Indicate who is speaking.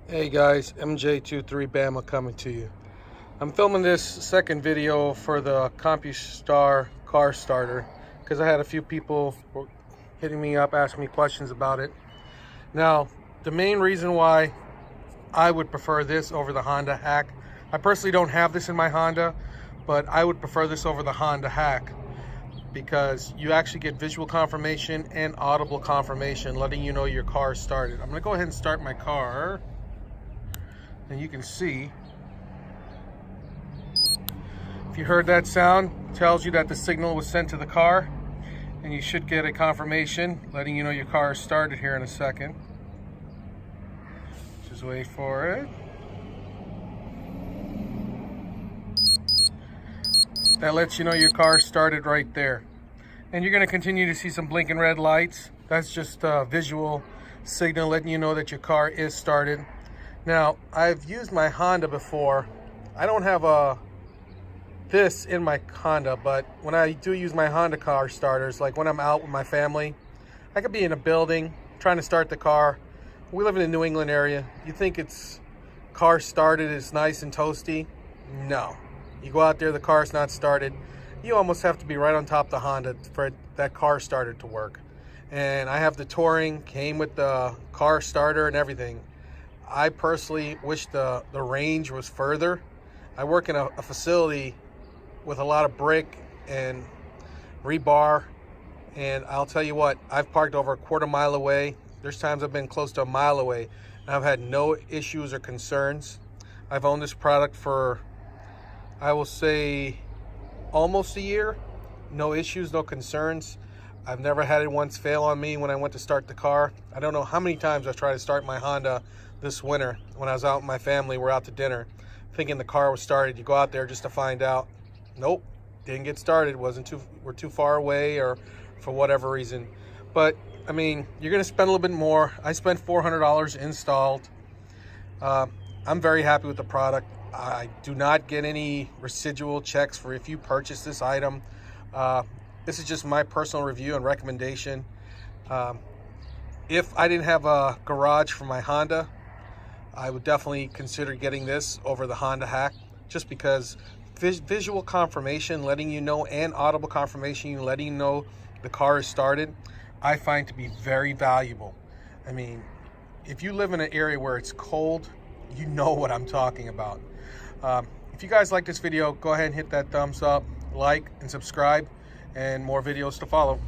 Speaker 1: Hey guys, MJ23 Bama coming to you. I'm filming this second video for the COMPUSTAR Car Starter because I had a few people hitting me up, asking me questions about it. Now, the main reason why I would prefer this over the Honda Hack, I personally don't have this in my Honda, but I would prefer this over the Honda Hack because you actually get visual confirmation and audible confirmation letting you know your car is started. I'm going to go ahead and start my car. And you can see, if you heard that sound, it tells you that the signal was sent to the car, and you should get a confirmation letting you know your car is started here in a second. Just wait for it. That lets you know your car started right there. And you're going to continue to see some blinking red lights. That's just a visual signal letting you know that your car is started. Now, I've used my Honda before. I don't have this in my Honda, but when I do use my Honda car starters, like when I'm out with my family, I could be in a building trying to start the car. We live in the New England area. You think it's car started, it's nice and toasty? No. You go out there, the car's not started. You almost have to be right on top of the Honda for that car starter to work. And I have the Touring, came with the car starter and everything. I personally wish the range was further. I work in a facility with a lot of brick and rebar, and I'll tell you what, I've parked over a quarter mile away. There's times I've been close to a mile away, and I've had no issues or concerns. I've owned this product for, I will say, almost a year. No issues, no concerns. I've never had it once fail on me when I went to start the car. I don't know how many times I've tried to start my Honda this winter when I was out with my family. We're out to dinner thinking the car was started. You go out there just to find out, nope, didn't get started. We're too far away or for whatever reason. But I mean, you're gonna spend a little bit more. I spent $400 installed. I'm very happy with the product. I do not get any residual checks for if you purchase this item. This is just my personal review and recommendation. If I didn't have a garage for my Honda, I would definitely consider getting this over the Honda Hack, just because visual confirmation letting you know and audible confirmation letting you know the car is started, I find to be very valuable. I mean, if you live in an area where it's cold, you know what I'm talking about. If you guys like this video, go ahead and hit that thumbs up, like, and subscribe, and more videos to follow.